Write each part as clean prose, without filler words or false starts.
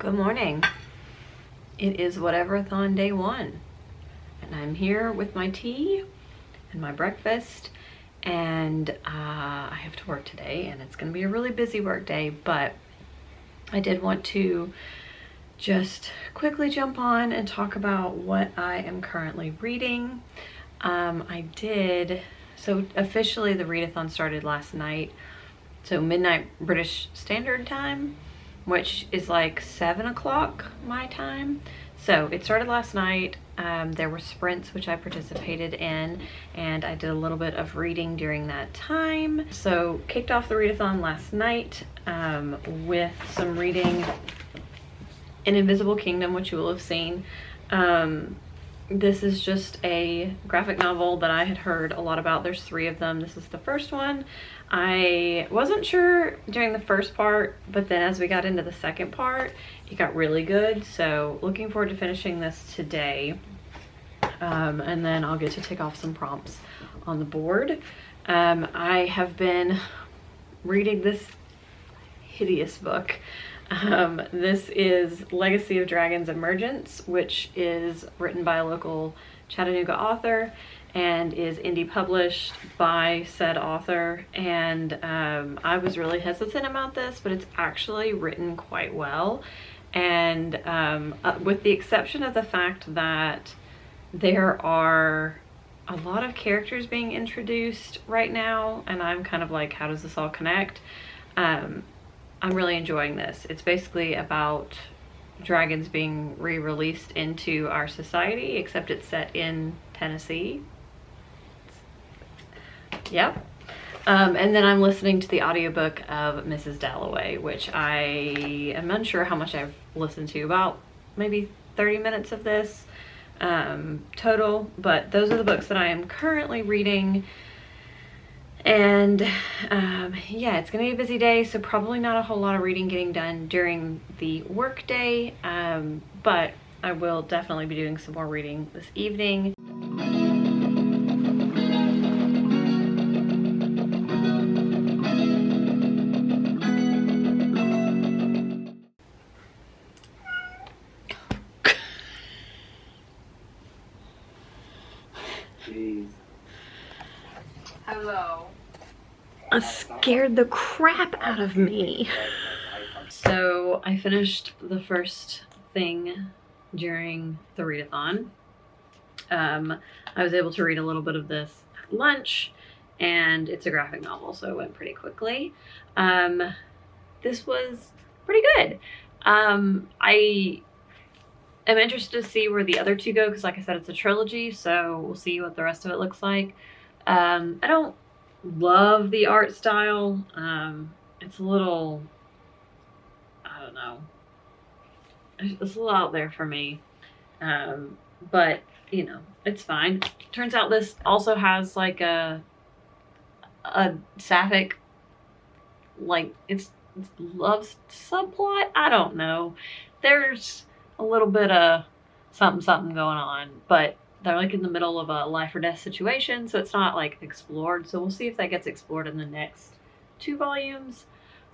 Good morning. It is Whateverathon day 1, and I'm here with my tea and my breakfast, and I have to work today, and it's going to be a really busy work day, but I did want to just quickly jump on and talk about what I am currently reading. So officially the readathon started last night, so midnight British Standard Time, which is like 7 o'clock my time. So it started last night. There were sprints which I participated in, and I did a little bit of reading during that time. So kicked off the readathon last night with some reading in Invisible Kingdom, which you will have seen. This is just a graphic novel that I had heard a lot about. There's 3 of them. This is the first one. I wasn't sure during the first part, but then as we got into the second part, it got really good. So looking forward to finishing this today. And then I'll get to take off some prompts on the board. I have been reading this hideous book. This is Legacy of Dragons Emergence, which is written by a local Chattanooga author and is indie published by said author. And I was really hesitant about this, but it's actually written quite well. And with the exception of the fact that there are a lot of characters being introduced right now, and I'm kind of like, how does this all connect? I'm really enjoying this. It's basically about dragons being re-released into our society, except it's set in Tennessee. Yep. And then I'm listening to the audiobook of Mrs. Dalloway, which I am unsure how much I've listened to, about maybe 30 minutes of this total, but those are the books that I am currently reading. And yeah, it's gonna be a busy day, so probably not a whole lot of reading getting done during the work day, but I will definitely be doing some more reading this evening. Jeez. Hello. Scared the crap out of me. So I finished the first thing during the readathon. I was able to read a little bit of this at lunch, and it's a graphic novel, so it went pretty quickly. This was pretty good. I am interested to see where the other 2 go, because like I said, it's a trilogy, so we'll see what the rest of it looks like. I don't love the art style. It's a little, I don't know, it's a little out there for me, but you know, it's fine. Turns out this also has like a sapphic, like it's love subplot. I don't know, there's a little bit of something going on, but they're like in the middle of a life or death situation, so it's not like explored. So we'll see if that gets explored in the next 2 volumes.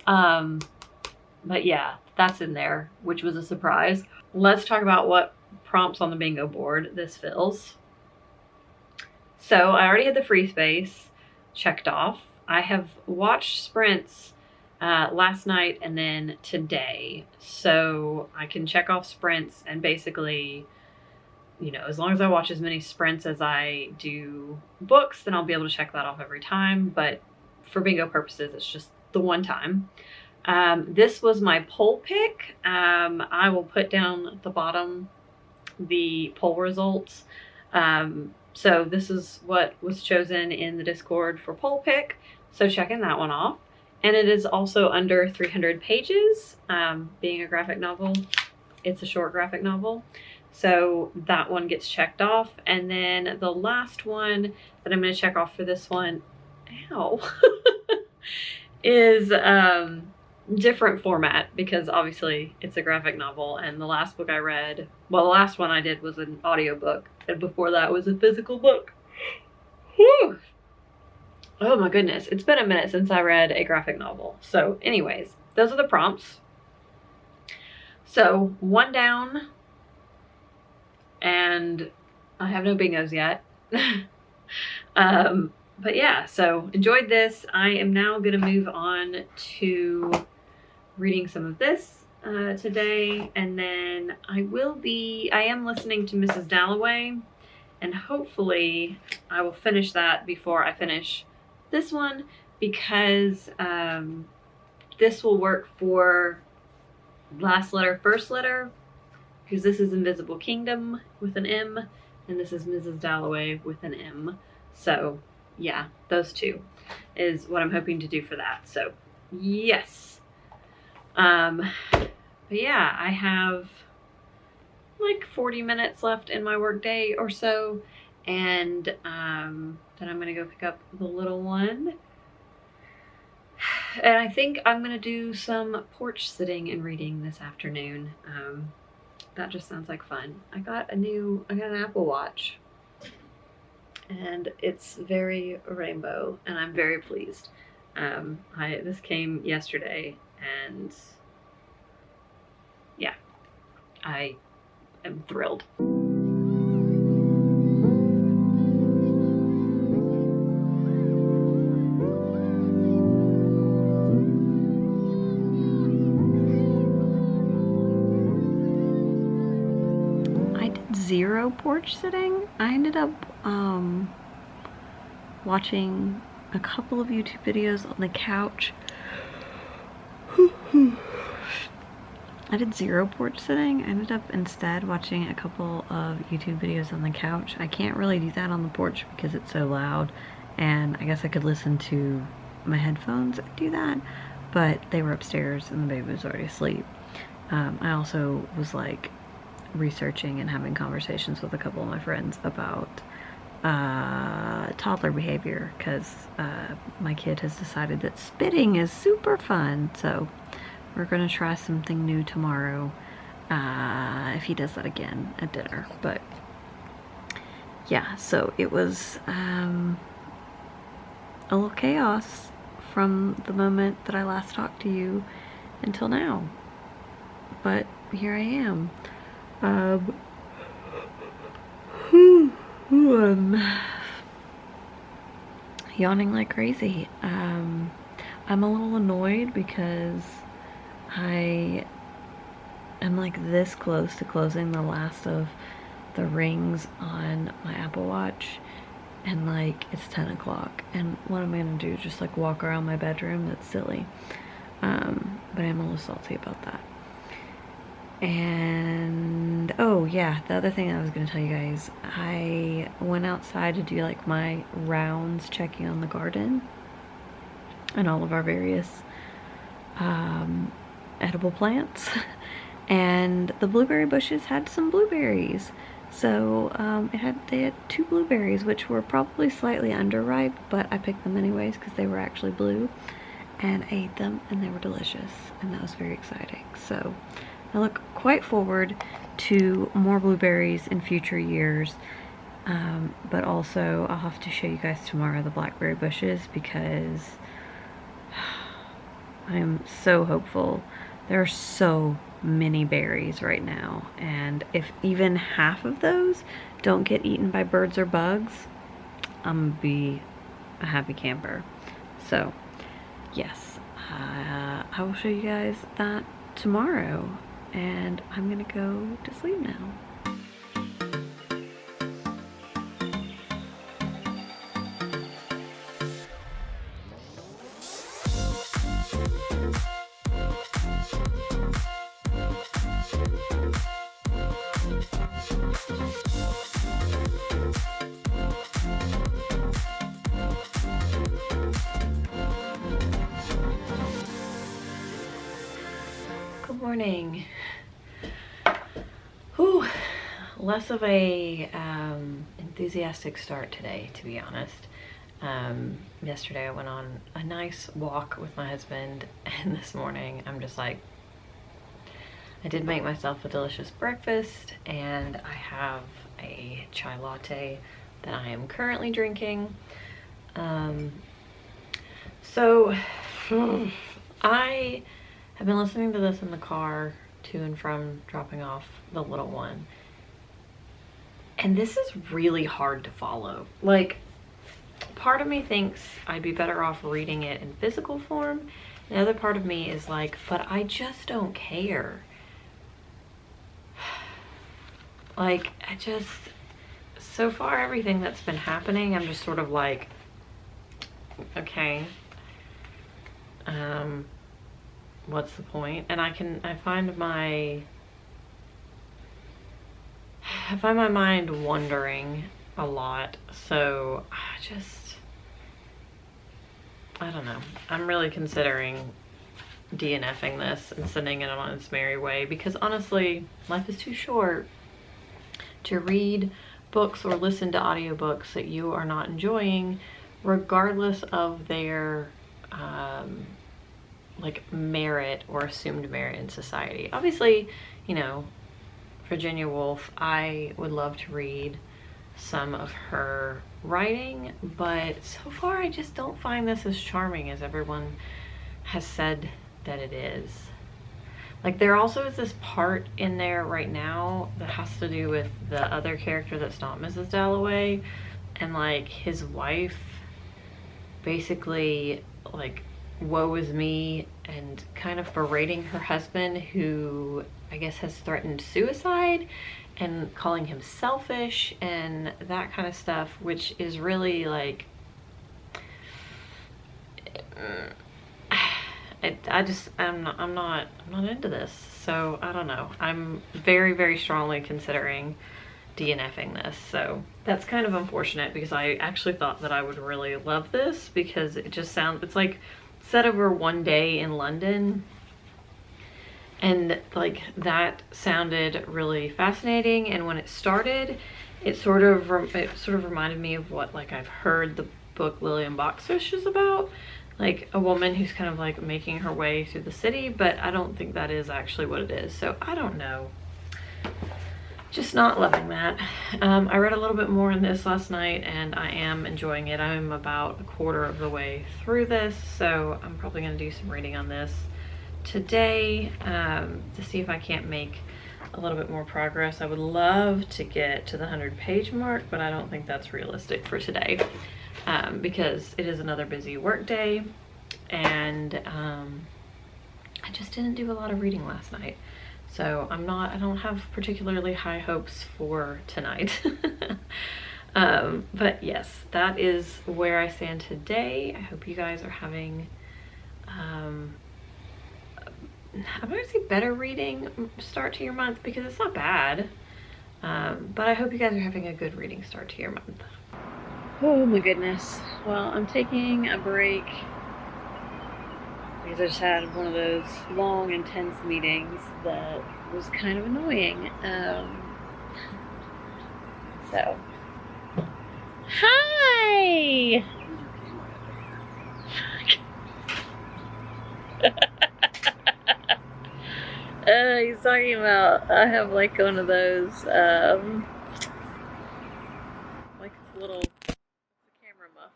But yeah, that's in there, which was a surprise. Let's talk about what prompts on the bingo board this fills. So I already had the free space checked off. I have watched sprints last night and then today, so I can check off sprints, and basically, you know, as long as I watch as many sprints as I do books, then I'll be able to check that off every time. But for bingo purposes, it's just the one time. This was my poll pick. I will put down at the bottom the poll results. So this is what was chosen in the Discord for poll pick. So checking that one off. And it is also under 300 pages. Being a graphic novel, it's a short graphic novel. So that one gets checked off. And then the last one that I'm going to check off for this one, is different format, because obviously it's a graphic novel, and the last book I read, well, the last one I did was an audiobook, and before that was a physical book. Whew. Oh my goodness, it's been a minute since I read a graphic novel. So anyways, those are the prompts. So 1 down, and I have no bingos yet. But yeah, so enjoyed this. I am now gonna move on to reading some of this today, and then I am listening to Mrs. Dalloway, and hopefully I will finish that before I finish this one, because this will work for last letter, first letter, because this is Invisible Kingdom with an M, and this is Mrs. Dalloway with an M. So yeah, those two is what I'm hoping to do for that. So yes. But yeah, I have like 40 minutes left in my work day or so, and then I'm gonna go pick up the little one. And I think I'm gonna do some porch sitting and reading this afternoon. That just sounds like fun. I got an Apple Watch, and it's very rainbow, and I'm very pleased. This came yesterday, and yeah, I am thrilled. Zero porch sitting. I ended up watching a couple of YouTube videos on the couch. I did zero porch sitting. I ended up instead watching a couple of YouTube videos on the couch. I can't really do that on the porch because it's so loud, and I guess I could listen to my headphones and do that, but they were upstairs and the baby was already asleep. I also was like researching and having conversations with a couple of my friends about toddler behavior, because my kid has decided that spitting is super fun, so we're gonna try something new tomorrow if he does that again at dinner. But yeah, so it was a little chaos from the moment that I last talked to you until now, but here I am. I'm yawning like crazy. I'm a little annoyed because I am like this close to closing the last of the rings on my Apple Watch, and like it's 10 o'clock, and what am I gonna do? Just like walk around my bedroom? That's silly. But I'm a little salty about that. And oh yeah, the other thing I was gonna tell you guys, I went outside to do like my rounds checking on the garden and all of our various edible plants, and the blueberry bushes had some blueberries. So they had 2 blueberries, which were probably slightly underripe, but I picked them anyways because they were actually blue, and ate them, and they were delicious, and that was very exciting. So I look quite forward to more blueberries in future years, but also I'll have to show you guys tomorrow the blackberry bushes, because I am so hopeful. There are so many berries right now, and if even half of those don't get eaten by birds or bugs, I'm gonna be a happy camper. So yes, I will show you guys that tomorrow. And I'm gonna go to sleep now. Good morning. Whew, less of a enthusiastic start today, to be honest. Yesterday I went on a nice walk with my husband, and this morning I'm just like, I did make myself a delicious breakfast, and I have a chai latte that I am currently drinking. So I have been listening to this in the car to and from dropping off the little one. And this is really hard to follow. Like, part of me thinks I'd be better off reading it in physical form. The other part of me is like, but I just don't care. Like, so far everything that's been happening, I'm just sort of like, okay, what's the point? And I find my mind wandering a lot, so I don't know. I'm really considering DNFing this and sending it on its merry way, because honestly, life is too short to read books or listen to audiobooks that you are not enjoying, regardless of their like merit or assumed merit in society. Obviously, you know, Virginia Woolf, I would love to read some of her writing, but so far I just don't find this as charming as everyone has said that it is. Like, there also is this part in there right now that has to do with the other character that's not Mrs. Dalloway, and like his wife basically like woe is me and kind of berating her husband, who I guess has threatened suicide, and calling him selfish and that kind of stuff, which is really like, I'm not into this. So I don't know. I'm very, very strongly considering DNFing this. So that's kind of unfortunate, because I actually thought that I would really love this, because it's like set over one day in London. And like, that sounded really fascinating. And when it started, it sort of reminded me of what like I've heard the book Lillian Boxfish is about, like a woman who's kind of like making her way through the city, but I don't think that is actually what it is. So I don't know. Just not loving that. I read a little bit more in this last night, and I am enjoying it. I'm about a quarter of the way through this, so I'm probably going to do some reading on this today to see if I can't make a little bit more progress. I would love to get to the 100-page mark, but I don't think that's realistic for today, because it is another busy work day, and I just didn't do a lot of reading last night. So I don't have particularly high hopes for tonight. But yes, that is where I stand today. I hope you guys are having, I'm going to say better reading start to your month, because it's not bad. But I hope you guys are having a good reading start to your month. Oh my goodness. Well, I'm taking a break because I just had one of those long, intense meetings that was kind of annoying. So, hi! He's talking about, I have like one of those, like it's a little camera muff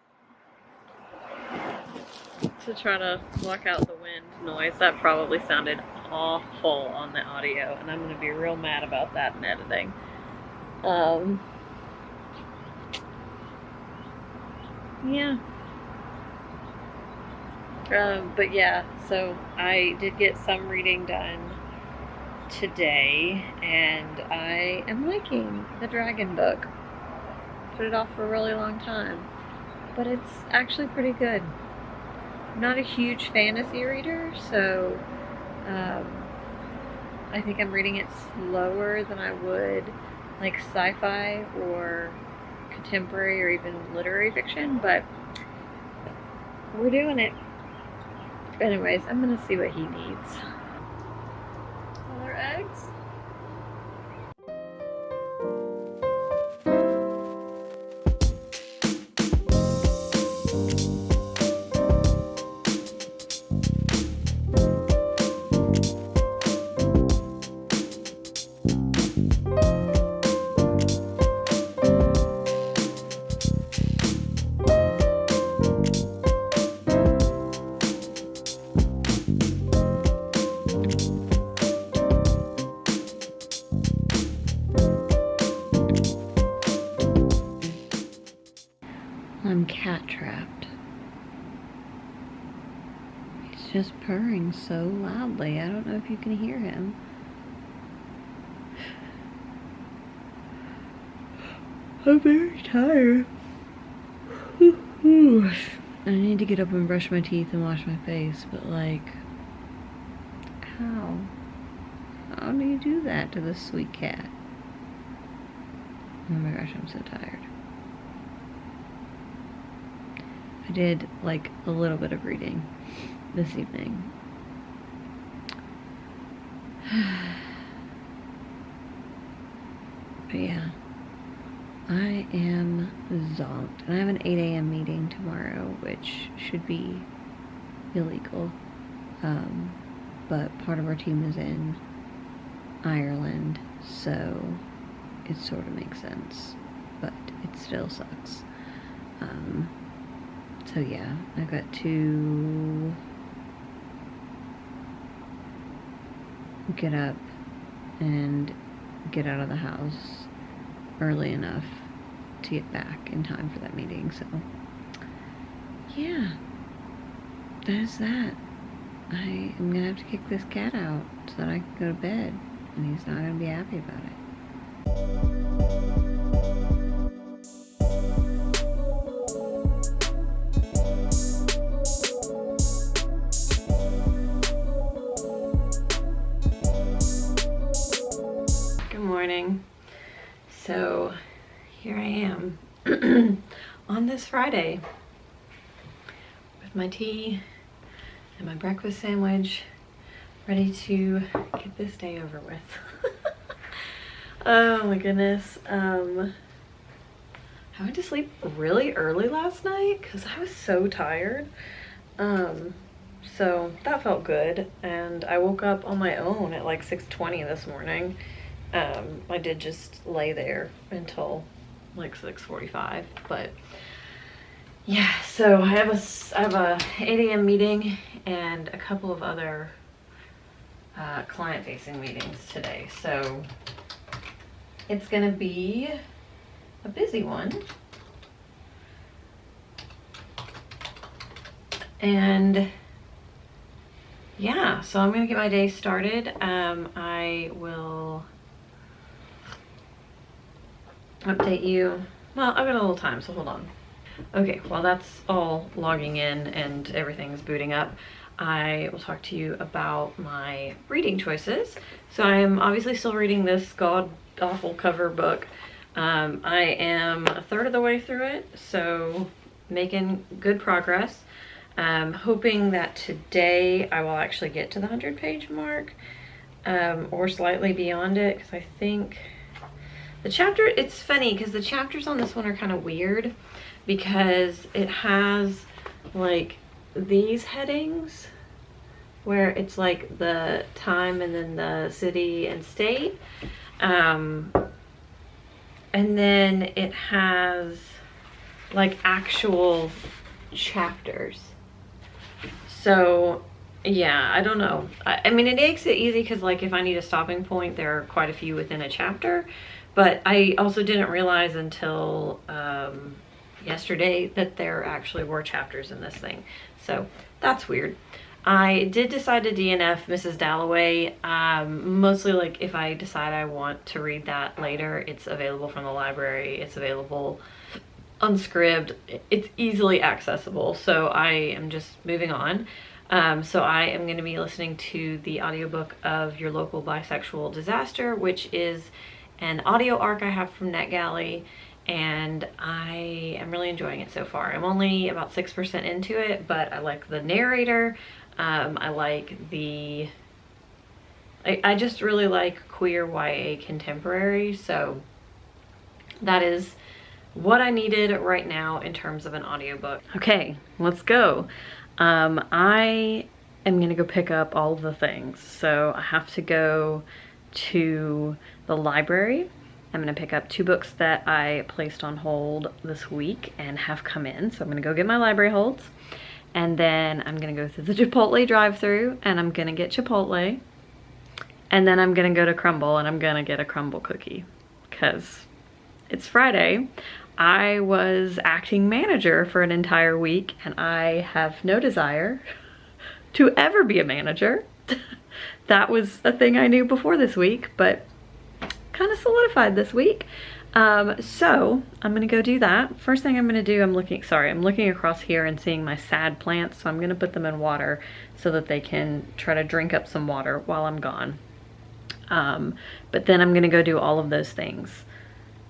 to try to block out the wind noise. That probably sounded awful on the audio, and I'm going to be real mad about that in editing. Yeah. But yeah, so I did get some reading done today, and I am liking the dragon book. Put it off for a really long time, but it's actually pretty good. I'm not a huge fantasy reader, so I think I'm reading it slower than I would like sci-fi or contemporary or even literary fiction, but we're doing it. Anyways, I'm gonna see what he needs. Other eggs? I'm cat trapped. He's just purring so loudly. I don't know if you can hear him. I'm very tired. I need to get up and brush my teeth and wash my face, but like, how? How do you do that to this sweet cat? Oh my gosh, I'm so tired. I did like a little bit of reading this evening. But yeah, I am zonked. And I have an 8 a.m. meeting tomorrow, which should be illegal. But part of our team is in Ireland, so it sort of makes sense, but it still sucks. So yeah, I've got to get up and get out of the house early enough to get back in time for that meeting. So yeah, that is that. I am gonna have to kick this cat out so that I can go to bed, and he's not gonna be happy about it. Good morning. So here I am on this Friday with my tea and my breakfast sandwich, ready to get this day over with. Oh my goodness. I went to sleep really early last night because I was so tired. So that felt good, and I woke up on my own at like 6:20 this morning. I did just lay there until like 6:45, but yeah, so I have a 8 a.m. meeting and a couple of other client-facing meetings today, so it's gonna be a busy one. And yeah, so I'm gonna get my day started. I will update you. Well, I've got a little time, so hold on. Okay, while that's all logging in and everything's booting up, I will talk to you about my reading choices. So I am obviously still reading this god-awful cover book. I am a third of the way through it, so making good progress. Hoping that today I will actually get to the 100-page mark, or slightly beyond it, because I think the chapter, it's funny because the chapters on this one are kind of weird because it has like these headings where it's like the time and then the city and state, and then it has like actual chapters. So yeah, I don't know. I mean, it makes it easy because like if I need a stopping point, there are quite a few within a chapter, but I also didn't realize until yesterday that there actually were chapters in this thing. So that's weird. I did decide to DNF Mrs. Dalloway, mostly like if I decide I want to read that later, it's available from the library, it's available unscribed, it's easily accessible, so I am just moving on. So I am going to be listening to the audiobook of Your Local Bisexual Disaster, which is an audio arc I have from NetGalley, and I am really enjoying it so far. I'm only about 6% into it, but I like the narrator. I like the... I just really like queer YA contemporary, so that is what I needed right now in terms of an audiobook. Okay, let's go. I am gonna go pick up all the things. So I have to go to the library. I'm gonna pick up 2 books that I placed on hold this week and have come in. So I'm gonna go get my library holds, and then I'm gonna go through the Chipotle drive-thru and I'm gonna get Chipotle, and then I'm gonna go to Crumble and I'm gonna get a crumble cookie because it's Friday. I was acting manager for an entire week, and I have no desire to ever be a manager. That was a thing I knew before this week, but kind of solidified this week. So I'm gonna go do that. First thing I'm gonna do, I'm looking across here and seeing my sad plants, so I'm gonna put them in water so that they can try to drink up some water while I'm gone. But then I'm gonna go do all of those things,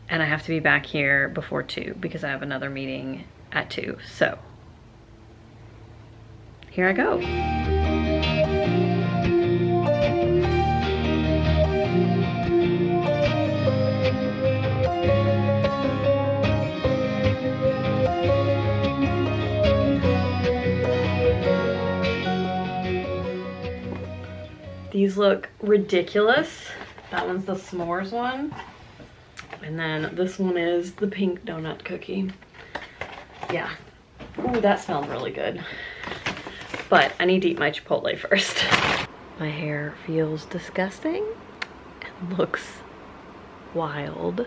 and I have to be back here before 2 because I have another meeting at 2. So here I go. These look ridiculous. That one's the s'mores one. And then this one is the pink donut cookie. Yeah. Ooh, that smelled really good. But I need to eat my Chipotle first. My hair feels disgusting and looks wild.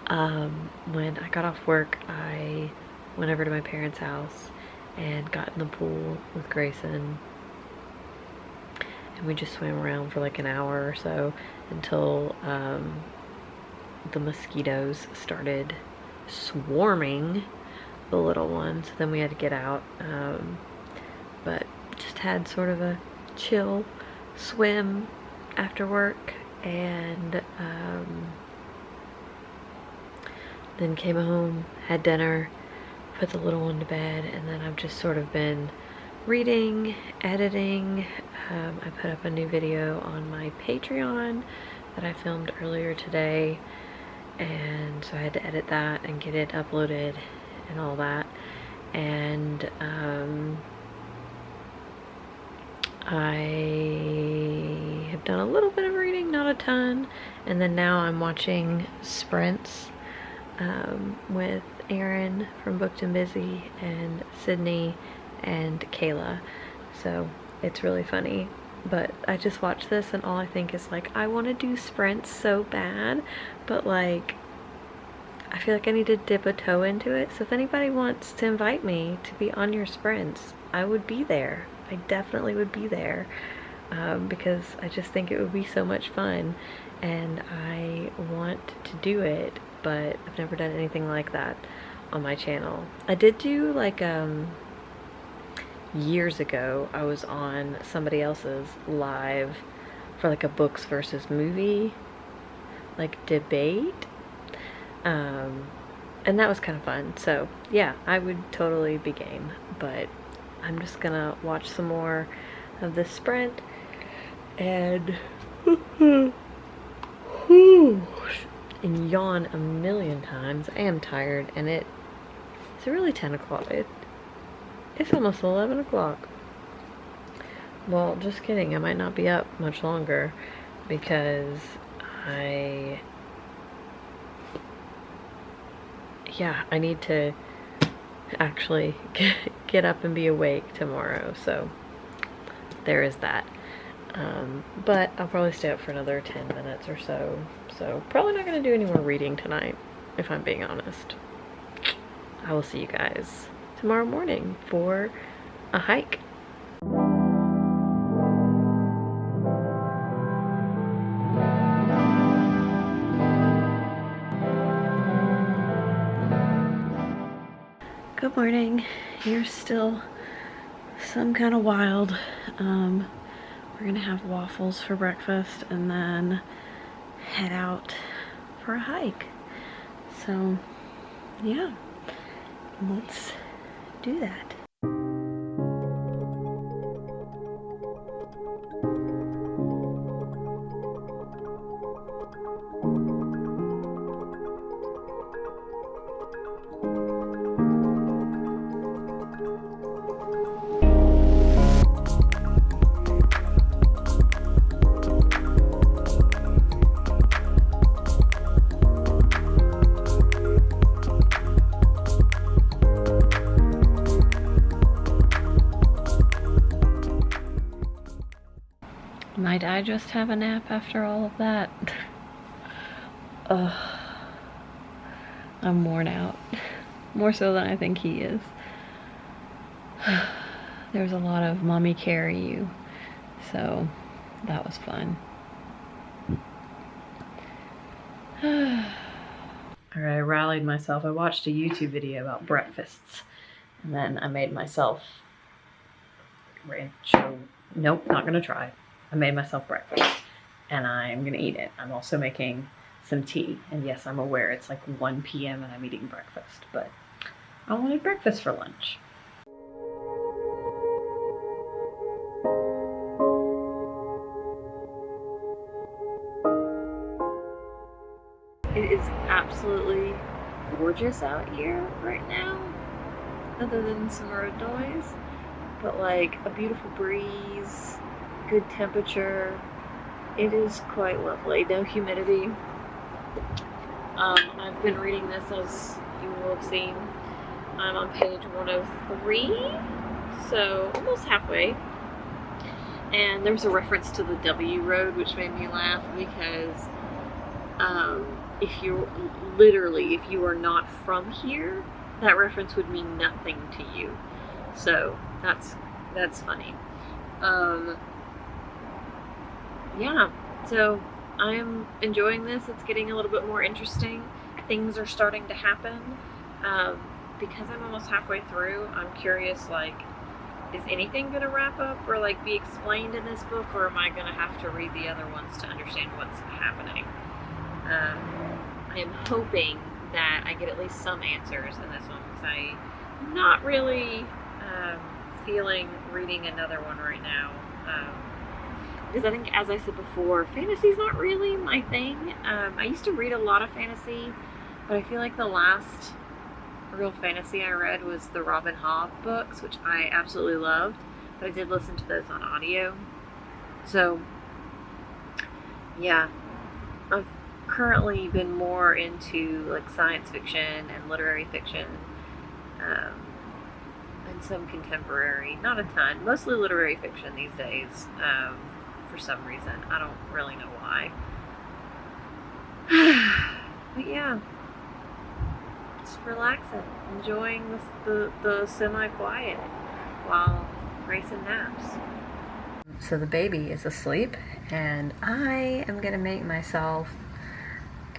When I got off work, I went over to my parents' house and got in the pool with Grayson. And we just swam around for like an hour or so until the mosquitoes started swarming the little ones. Then we had to get out, but just had sort of a chill swim after work, and then came home, had dinner, put the little one to bed, and then I've just sort of been reading, editing. I put up a new video on my Patreon that I filmed earlier today, and so I had to edit that and get it uploaded and all that. And I have done a little bit of reading, not a ton, and then now I'm watching sprints with Erin from Booked and Busy and Sydney and Kayla. So it's really funny, but I just watched this and all I think is like, I want to do sprints so bad, but like I feel like I need to dip a toe into it. So if anybody wants to invite me to be on your sprints, I would be there. I definitely would be there, because I just think it would be so much fun and I want to do it, but I've never done anything like that on my channel. I did do like years ago, I was on somebody else's live for like a books versus movie like debate, and that was kind of fun. So yeah, I would totally be game, but I'm just gonna watch some more of this sprint and and yawn a million times. I am tired, and it's really 10 o'clock. It's almost 11 o'clock. Well, just kidding. I might not be up much longer because I need to actually get up and be awake tomorrow. So there is that. But I'll probably stay up for another 10 minutes or so. So probably not going to do any more reading tonight, if I'm being honest. I will see you guys tomorrow morning for a hike. Good morning. You're still some kind of wild. We're gonna have waffles for breakfast and then head out for a hike. So yeah, let's do that. Might I just have a nap after all of that? I'm I'm worn out. More so than I think he is. There was a lot of mommy carry you, so that was fun. Alright, I rallied myself. I watched a YouTube video about breakfasts, and then I made myself rancho. Nope, not gonna try. I made myself breakfast, and I'm gonna eat it. I'm also making some tea, and yes, I'm aware it's like 1 p.m. and I'm eating breakfast, but I wanted breakfast for lunch. It is absolutely gorgeous out here right now, other than some road noise, but like a beautiful breeze, good temperature. It is quite lovely. No humidity. I've been reading this, as you will have seen. I'm on page 103, so almost halfway. And there's a reference to the W road, which made me laugh because if you are not from here, that reference would mean nothing to you. So that's funny. Yeah, so I am enjoying this. It's getting a little bit more interesting. Things are starting to happen. Because I'm almost halfway through, I'm curious, like, is anything going to wrap up or like be explained in this book, or am I going to have to read the other ones to understand what's happening? I am hoping that I get at least some answers in this one, because I'm not really feeling reading another one right now. Because I think, as I said before, fantasy's not really my thing. I used to read a lot of fantasy, but I feel like the last real fantasy I read was the Robin Hobb books, which I absolutely loved, but I did listen to those on audio. So yeah, I've currently been more into like science fiction and literary fiction, and some contemporary, not a ton, mostly literary fiction these days, for some reason. I don't really know why. But yeah, just relaxing, enjoying the semi-quiet while Grayson naps. So the baby is asleep, and I am gonna make myself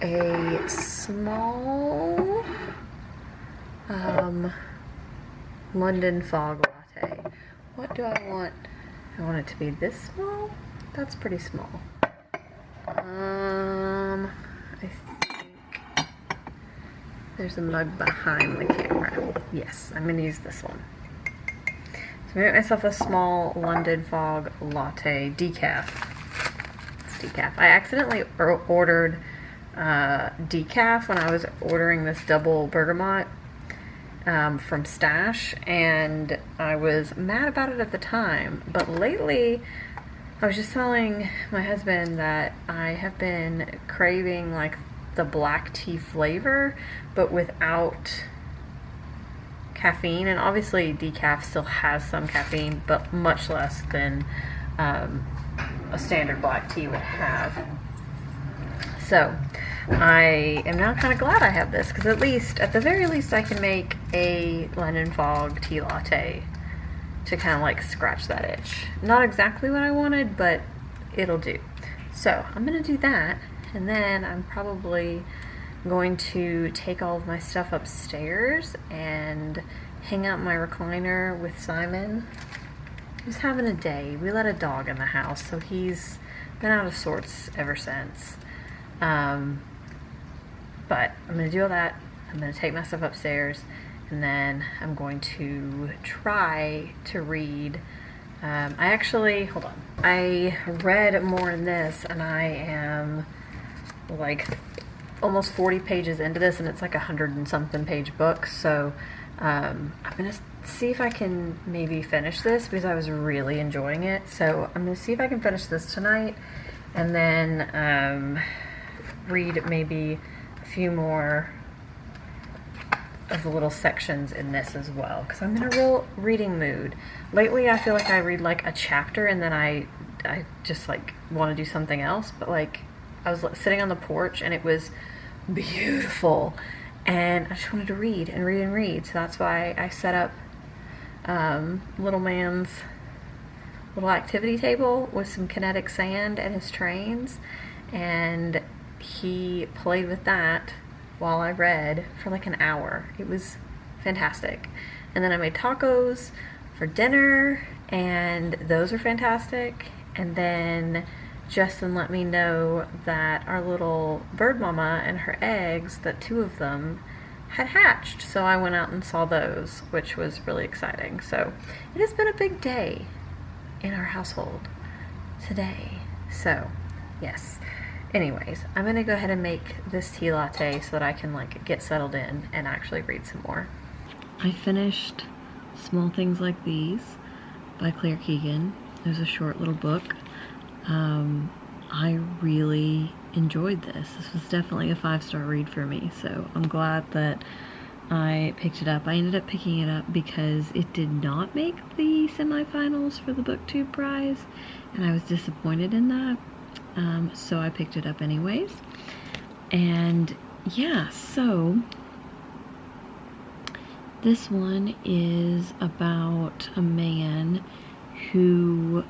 a small London fog latte. What do I want? I want it to be this small? That's pretty small. I think there's a mug behind the camera. Yes, I'm gonna use this one. So I made myself a small London fog latte decaf. It's decaf. I accidentally ordered decaf when I was ordering this double bergamot from Stash, and I was mad about it at the time, but lately I was just telling my husband that I have been craving like the black tea flavor, but without caffeine. And obviously decaf still has some caffeine, but much less than a standard black tea would have. So I am now kind of glad I have this, because at the very least, I can make a London fog tea latte to kind of like scratch that itch. Not exactly what I wanted, but it'll do. So I'm gonna do that, and then I'm probably going to take all of my stuff upstairs and hang out my recliner with Simon. He's having a day. We let a dog in the house, so he's been out of sorts ever since. But I'm going to do all that. I'm going to take my stuff upstairs, and then I'm going to try to read. Hold on. I read more in this, and I am like almost 40 pages into this, and it's like 100 and something page book. So I'm going to see if I can maybe finish this, because I was really enjoying it. So I'm going to see if I can finish this tonight, and then read maybe a few more of the little sections in this as well, because I'm in a real reading mood. Lately I feel like I read like a chapter and then I just like want to do something else, but like I was sitting on the porch and it was beautiful, and I just wanted to read and read and read. So that's why I set up little man's little activity table with some kinetic sand and his trains, and he played with that while I read for like an hour. It was fantastic. And then I made tacos for dinner, and those were fantastic. And then Justin let me know that our little bird mama and her eggs, that 2 of them had hatched. So I went out and saw those, which was really exciting. So it has been a big day in our household today. So yes. Anyways, I'm gonna go ahead and make this tea latte so that I can like get settled in and actually read some more. I finished Small Things Like These by Claire Keegan. It was a short little book. I really enjoyed this. This was definitely a 5-star read for me, so I'm glad that I picked it up. I ended up picking it up because it did not make the semifinals for the BookTube prize, and I was disappointed in that. So I picked it up anyways. And yeah, so this one is about a man who,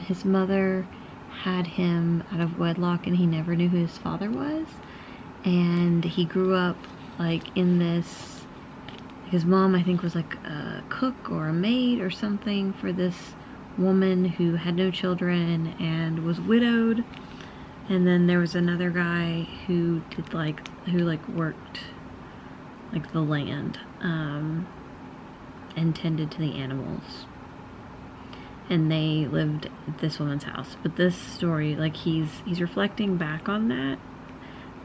his mother had him out of wedlock and he never knew who his father was. And he grew up like in this, his mom I think was like a cook or a maid or something for this woman who had no children and was widowed. And then there was another guy who did worked like the land, and tended to the animals. And they lived at this woman's house. But this story, like he's reflecting back on that,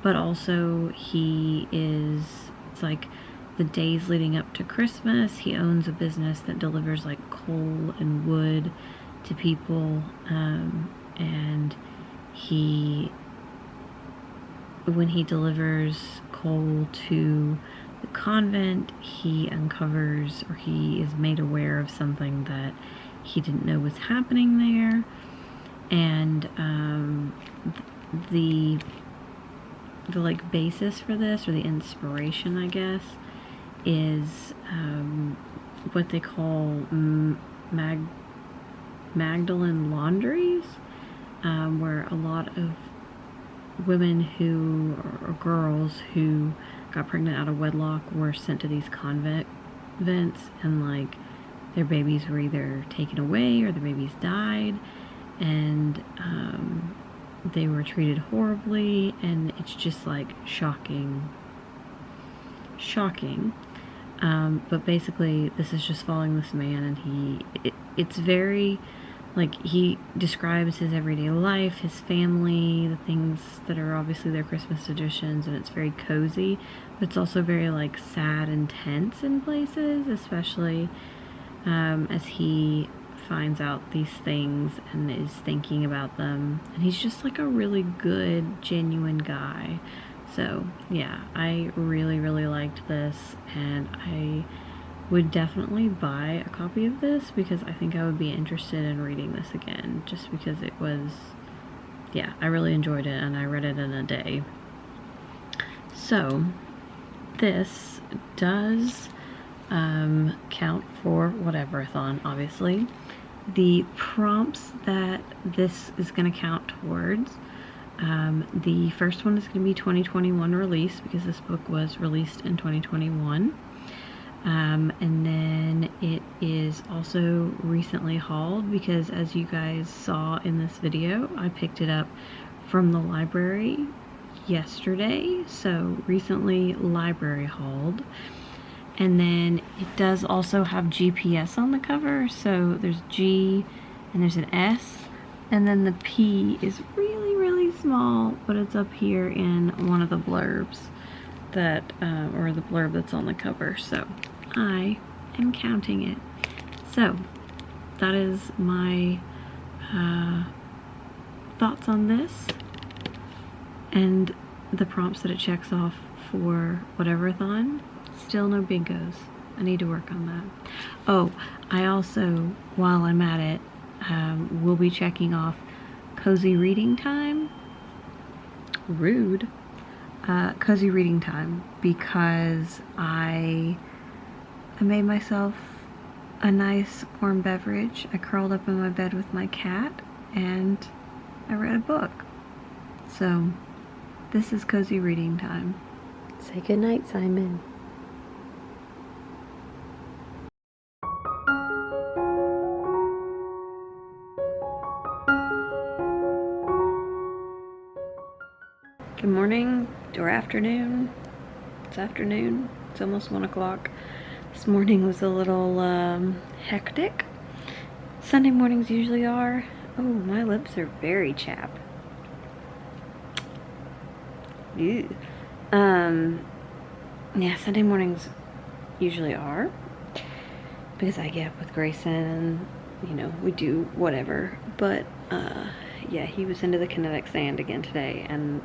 but also it's like the days leading up to Christmas. He owns a business that delivers like coal and wood to people, and when he delivers coal to the convent, he uncovers, or he is made aware of something that he didn't know was happening there. And the like basis for this, or the inspiration I guess, is what they call Magdalene laundries, where a lot of women or girls who got pregnant out of wedlock were sent to these convents, and like their babies were either taken away or their babies died, and they were treated horribly, and it's just like shocking. But basically this is just following this man, and it's very, like, he describes his everyday life, his family, the things that are obviously their Christmas traditions, and it's very cozy, but it's also very like sad and tense in places, especially as he finds out these things and is thinking about them. And he's just like a really good, genuine guy. So yeah, I really liked this, and I would definitely buy a copy of this because I think I would be interested in reading this again, just because it was, yeah, I really enjoyed it, and I read it in a day. So this does count for Whateverathon, obviously. The prompts that this is going to count towards, the first one is going to be 2021 release, because this book was released in 2021. And then it is also recently hauled, because as you guys saw in this video, I picked it up from the library yesterday, so recently library hauled. And then it does also have GPS on the cover, so there's G and there's an S, and then the P is really small, but it's up here in one of the blurbs that, or the blurb that's on the cover, so I am counting it. So that is my thoughts on this, and the prompts that it checks off for Whateverathon. Still no bingos. I need to work on that. Oh, I also, while I'm at it, will be checking off cozy reading time. Rude. cozy reading time because I made myself a nice warm beverage. I curled up in my bed with my cat and I read a book. So this is cozy reading time. Say goodnight, Simon. Good morning or afternoon. It's afternoon. It's almost 1 o'clock. This morning was a little hectic. Sunday mornings usually are. Oh, my lips are very chapped. Ew. Yeah, Sunday mornings usually are because I get up with Grayson and, you know, we do whatever. But yeah, he was into the kinetic sand again today, and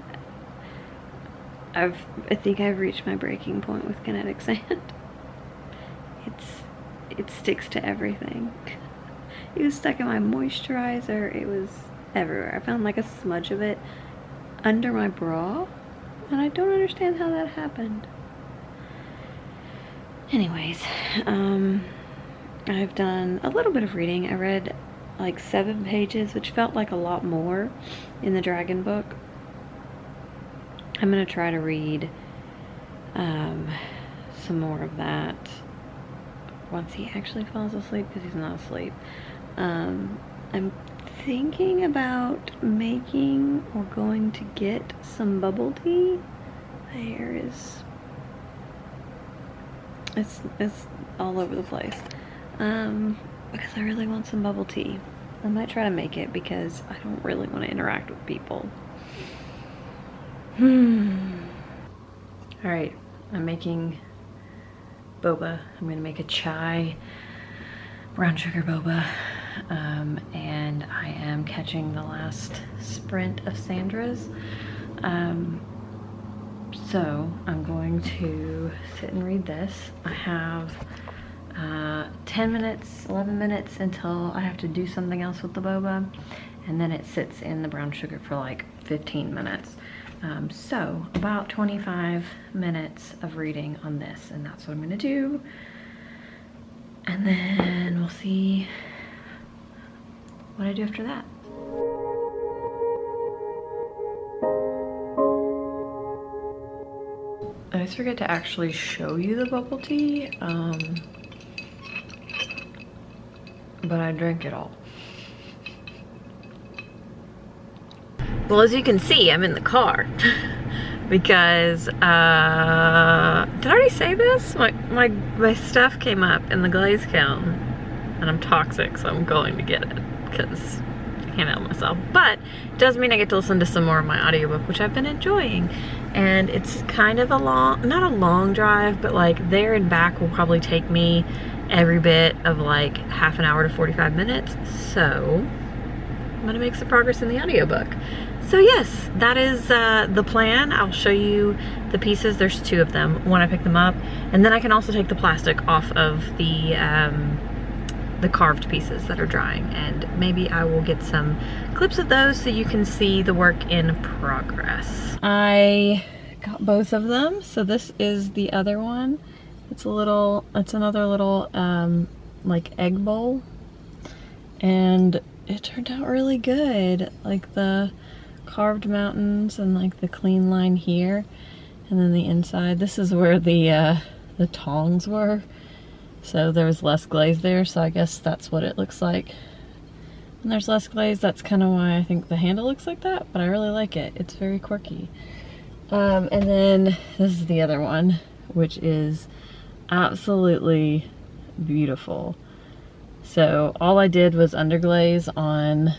I think I've reached my breaking point with kinetic sand. It sticks to everything. It was stuck in my moisturizer. It was everywhere. I found like a smudge of it under my bra, and I don't understand how that happened. Anyways, I've done a little bit of reading. I read like 7 pages, which felt like a lot more in the dragon book. I'm gonna try to read some more of that once he actually falls asleep, because he's not asleep. I'm thinking about making or going to get some bubble tea. My hair is it's all over the place, because I really want some bubble tea. I might try to make it because I don't really want to interact with people. Alright, I'm making boba. I'm gonna make a chai brown sugar boba, and I am catching the last sprint of Sandra's. So I'm going to sit and read this. I have 10 minutes, 11 minutes until I have to do something else with the boba, and then it sits in the brown sugar for like 15 minutes. So about 25 minutes of reading on this, and that's what I'm gonna do. And then we'll see what I do after that. I always forget to actually show you the bubble tea, but I drank it all. Well, as you can see, I'm in the car because, did I already say this? My stuff came up in the glaze kiln, and I'm toxic, so I'm going to get it because I can't help myself. But it does mean I get to listen to some more of my audiobook, which I've been enjoying. And it's kind of a long, not a long drive, but like there and back will probably take me every bit of like half an hour to 45 minutes. So I'm gonna make some progress in the audiobook. So yes, that is the plan. I'll show you the pieces. There's 2 of them when I pick them up, and then I can also take the plastic off of the carved pieces that are drying, and maybe I will get some clips of those so you can see the work in progress. I got both of them. So this is the other one. It's another little like egg bowl, and it turned out really good. Like the carved mountains and like the clean line here, and then the inside. This is where the tongs were, so there was less glaze there, so I guess that's what it looks like. And there's less glaze, that's kind of why I think the handle looks like that, but I really like it. It's very quirky. And then this is the other one, which is absolutely beautiful. So all I did was underglaze on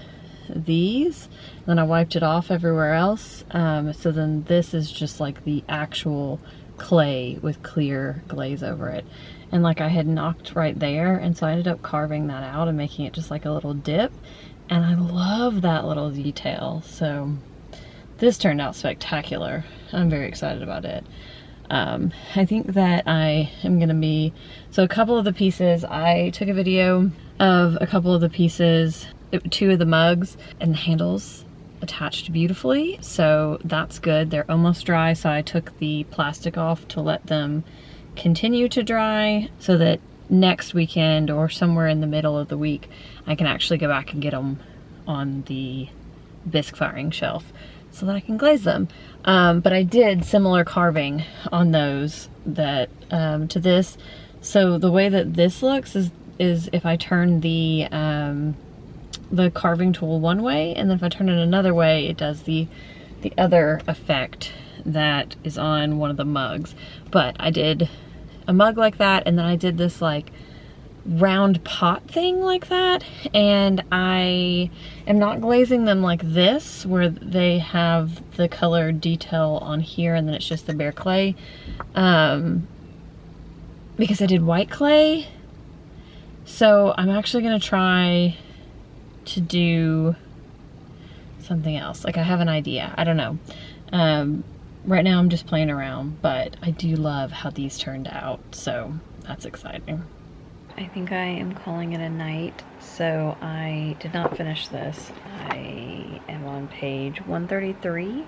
these, then I wiped it off everywhere else. So then this is just like the actual clay with clear glaze over it. And like I had knocked right there, and so I ended up carving that out and making it just like a little dip. And I love that little detail. So this turned out spectacular. I'm very excited about it. I think that I am gonna be, so a couple of the pieces, I took a video of a couple of the pieces, 2 of the mugs and the handles attached beautifully, so that's good. They're almost dry, so I took the plastic off to let them continue to dry so that next weekend or somewhere in the middle of the week I can actually go back and get them on the bisque firing shelf so that I can glaze them. But I did similar carving on those that to this. So the way that this looks is if I turn the carving tool one way, and then if I turn it another way, it does the other effect that is on one of the mugs. But I did a mug like that, and then I did this like round pot thing like that, and I am not glazing them like this where they have the colored detail on here and then it's just the bare clay, because I did white clay. So I'm actually gonna try to do something else. Like, I have an idea, I don't know. Right now I'm just playing around, but I do love how these turned out, so that's exciting. I think I am calling it a night, so I did not finish this. I am on page 133.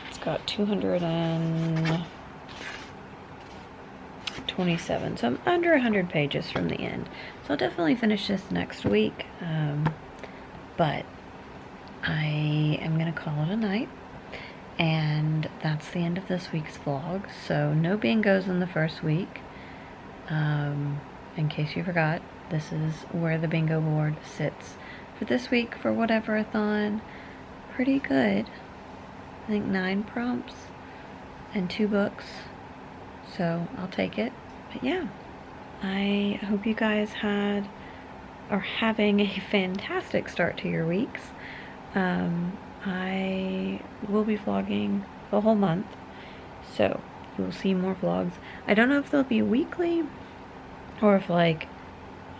It's got 227, so I'm under 100 pages from the end. So I'll definitely finish this next week, but I am gonna call it a night. And that's the end of this week's vlog. So no bingos in the first week. In case you forgot, this is where the bingo board sits for this week for Whateverathon. Pretty good. I think 9 prompts and 2 books. So I'll take it. But yeah, I hope you guys are having a fantastic start to your weeks. I will be vlogging the whole month, so you will see more vlogs. I don't know if they'll be weekly or if like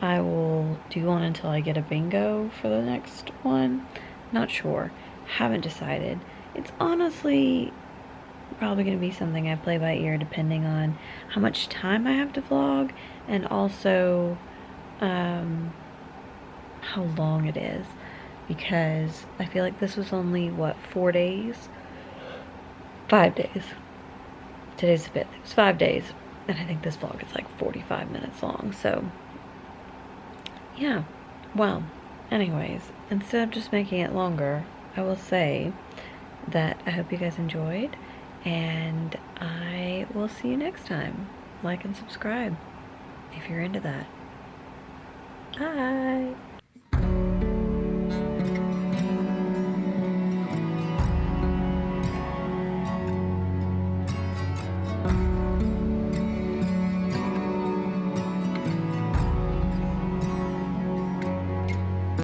I will do one until I get a bingo for the next one. Not sure. Haven't decided. It's honestly probably going to be something I play by ear depending on how much time I have to vlog, and also how long it is, because I feel like this was only, what, 4 days? 5 days. Today's the 5th. It was 5 days, and I think this vlog is like 45 minutes long, so yeah. Well, anyways, instead of just making it longer, I will say that I hope you guys enjoyed, and I will see you next time. Like and subscribe if you're into that. Bye!